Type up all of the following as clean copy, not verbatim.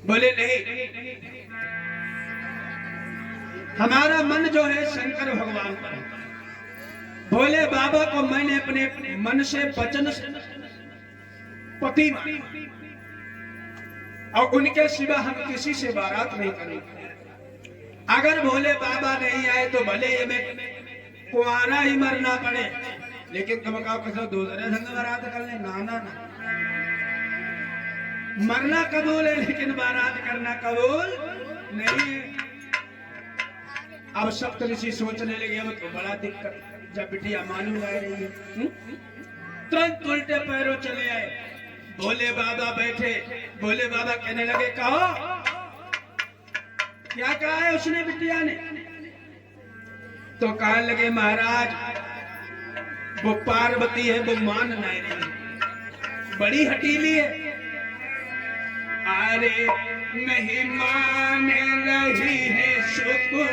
बोले नहीं, हमारा मन जो है शंकर भगवान पर है। भोले बाबा को मैंने अपने मन से वचन से पति माना और उनके सिवा हम किसी से बारात नहीं करेंगे। अगर भोले बाबा नहीं आए तो भले हमें कुआरा ही मरना पड़े, लेकिन तुम कहो कैसे दूसरे संग बारात कर ले, ना ना ना, मरना कबूल है लेकिन बारात करना कबूल नहीं है। अब सप्तऋषि सोचने लगे अब तो बड़ा दिक्कत, जब बिटिया मालूम आ रही है। तुरंत उल्टे पैरों चले आए, भोले बाबा बैठे। भोले बाबा कहने लगे कहो क्या कहा है उसने बिटिया ने? तो कहने लगे महाराज वो पार्वती है, वो मान नहीं रही, बड़ी हटीली है। अरे नहीं मान रही है शुक्र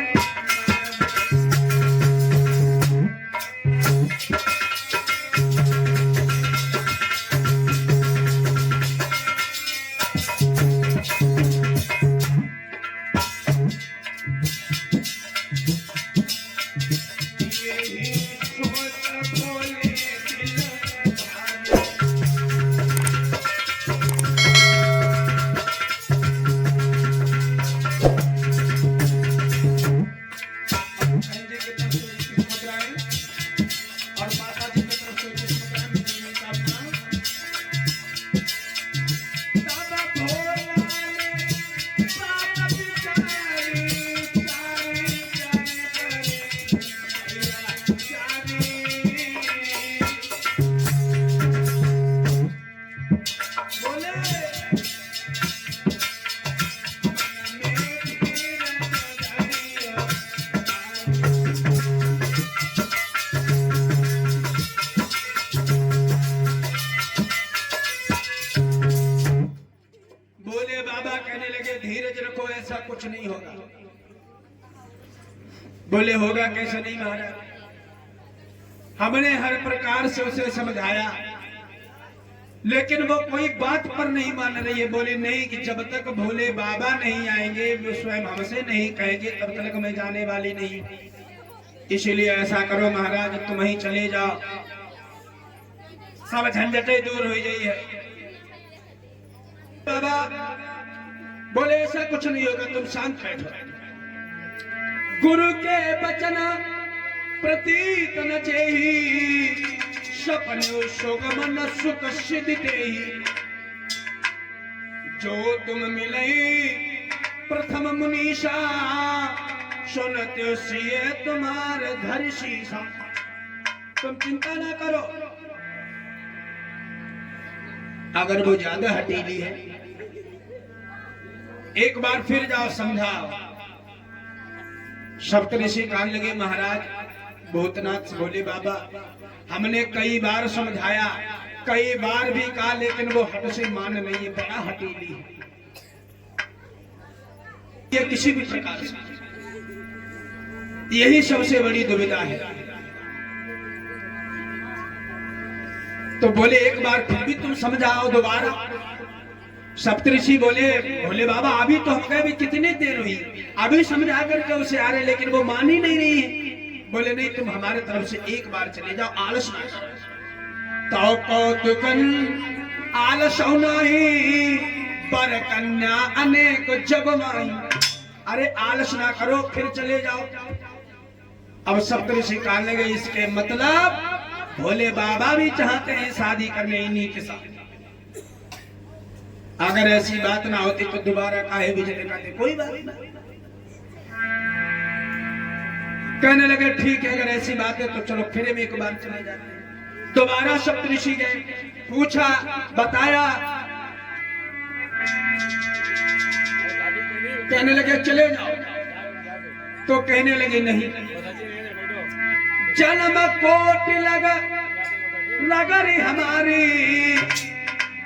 कुछ नहीं होगा। बोले होगा कैसे नहीं महाराज, हमने हर प्रकार से उसे समझाया लेकिन वो कोई बात पर नहीं मान रही है। बोले नहीं कि जब तक भोले बाबा नहीं आएंगे, वो स्वयं हमसे नहीं कहेंगे तब तक मैं जाने वाली नहीं। इसलिए ऐसा करो महाराज तुम ही चले जाओ, सब झंझटें दूर हो गई है। बाबा बोले ऐसा कुछ नहीं होगा, तुम शांत बैठो। गुरु के वचन प्रतीत न चेहि, सपने सुगम न सुख सिद्ध देहि। जो तुम मिले प्रथम मुनीषा, सुनते सिए तुम्हारे धर शीशा। तुम चिंता ना करो, अगर वो ज्यादा हटीली है एक बार फिर जाओ समझाओ। सप्तऋषि कहने लगे महाराज भूतनाथ भोले बाबा हमने कई बार समझाया, कई बार भी कहा, लेकिन वो हट से मान नहीं है, बड़ा हटीली है। ये किसी भी प्रकार से यही सबसे बड़ी दुविधा है। तो बोले एक बार फिर भी तुम समझाओ दोबारा। सप्तऋषि बोले भोले बाबा अभी तो हम कहे भी कितनी देर हुई, अभी समझा करके उसे आ रहे लेकिन वो मान ही नहीं रही है। बोले नहीं तुम हमारे तरफ से एक बार चले जाओ, आलस ना करो। तो कौतुकन आलस नहीं, पर कन्या अनेक जब माई। अरे आलस ना करो, फिर चले जाओ। अब सप्तऋषि कहने लगे इसके मतलब भोले बाबा भी चाहते हैं शादी करने इन्हीं के साथ। अगर ऐसी बात ना होती तो दोबारा काहे बिजले करते, कोई बात नहीं। कहने लगे ठीक है अगर ऐसी बात है तो चलो फिर हम एक बार चले जाते हैं। दोबारा सप्तऋषि गए, पूछा बताया, कहने लगे चले जाओ। तो कहने लगे नहीं, जन्म कोटि लगरी हमारी,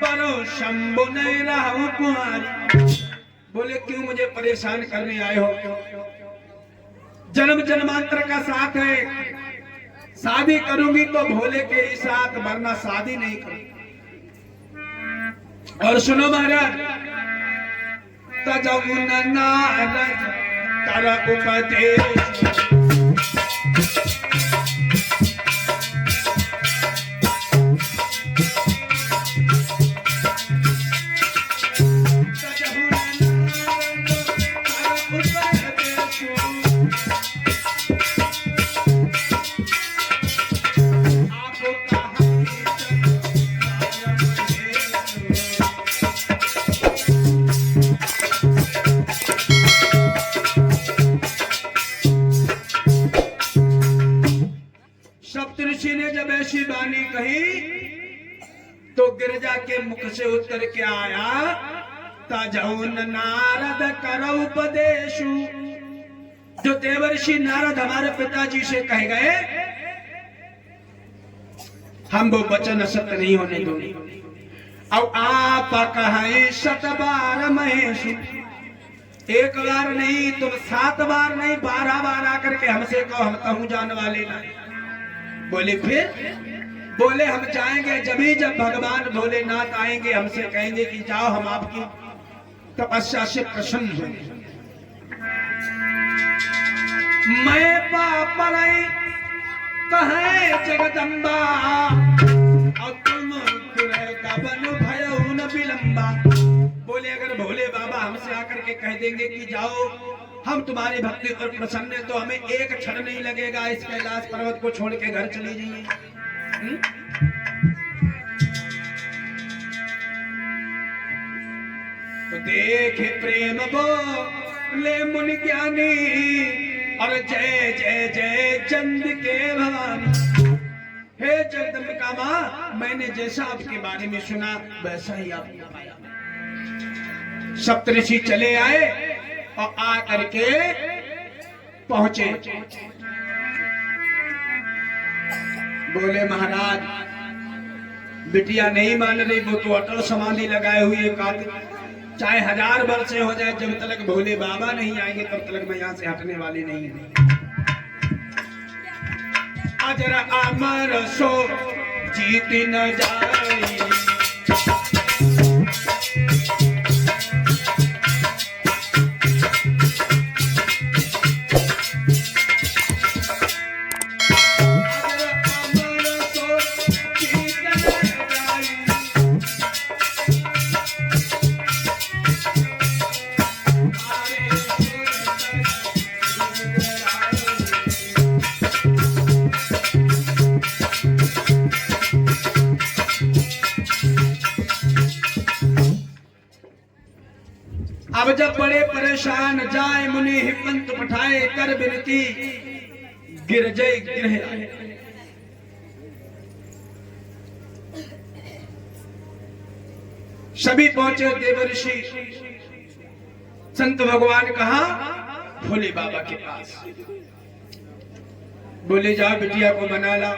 परो शंभु नहीं रहूं कुमारी। बोले क्यों मुझे परेशान करने आए हो? जन्म जन्मांतर का साथ है, शादी करूंगी तो भोले के ही साथ, वरना शादी नहीं करूंगी। और सुनो महाराज तजमुन नारद कर उपदेश। सप्तऋषि ने जब ऐसी वाणी कही तो गिरजा के मुख से उत्तर के आया तजौन नारद कर उपदेशु। जो देवर्षि नारद हमारे पिताजी से कह गए हम वो वचन असत्य नहीं होने दोगे। अब आप कहें 7 बार महेशु, एक बार नहीं तुम 7 बार नहीं 12 बार आकर के हमसे कहो हम कहूं जान वाले नहीं। बोले फिर? बोले हम जाएंगे जब भगवान भोलेनाथ आएंगे हमसे कहेंगे कि जाओ हम आपकी तपस्या से प्रसन्न होंगे। मैं पाप कहे जगदम्बा और तुम गबन भय न विलंबा। बोले अगर भोले बाबा हमसे आकर के कह देंगे कि जाओ हम तुम्हारी भक्ति पर प्रसन्न है तो हमें एक क्षण नहीं लगेगा इस कैलाश पर्वत को छोड़ के घर चली जाइए। तो देखे प्रेम बोले मुनि ज्ञानी और जय जय जय चंद के भवानी। हे जगदम्बिका मां, मैंने जैसा आपके बारे में सुना वैसा ही आपने पाया। सप्तऋषि चले आए और आ करके पहुंचे। बोले महाराज बिटिया नहीं मान रही, वो तो अटल समाधि लगाए हुए चाहे 1000 वर्ष हो जाए जब तक भोले बाबा नहीं आएंगे तब तक मैं यहाँ से हटने वाली नहीं हूँ। अजर अमर सो जीत न जाए। अब जब बड़े परेशान जाए मुनि हिम्मत पठाए कर विनती गिर जय गृह। सभी पहुंचे देवर्षि संत भगवान कहा भोले बाबा के पास। बोले जाओ बिटिया को मना ला।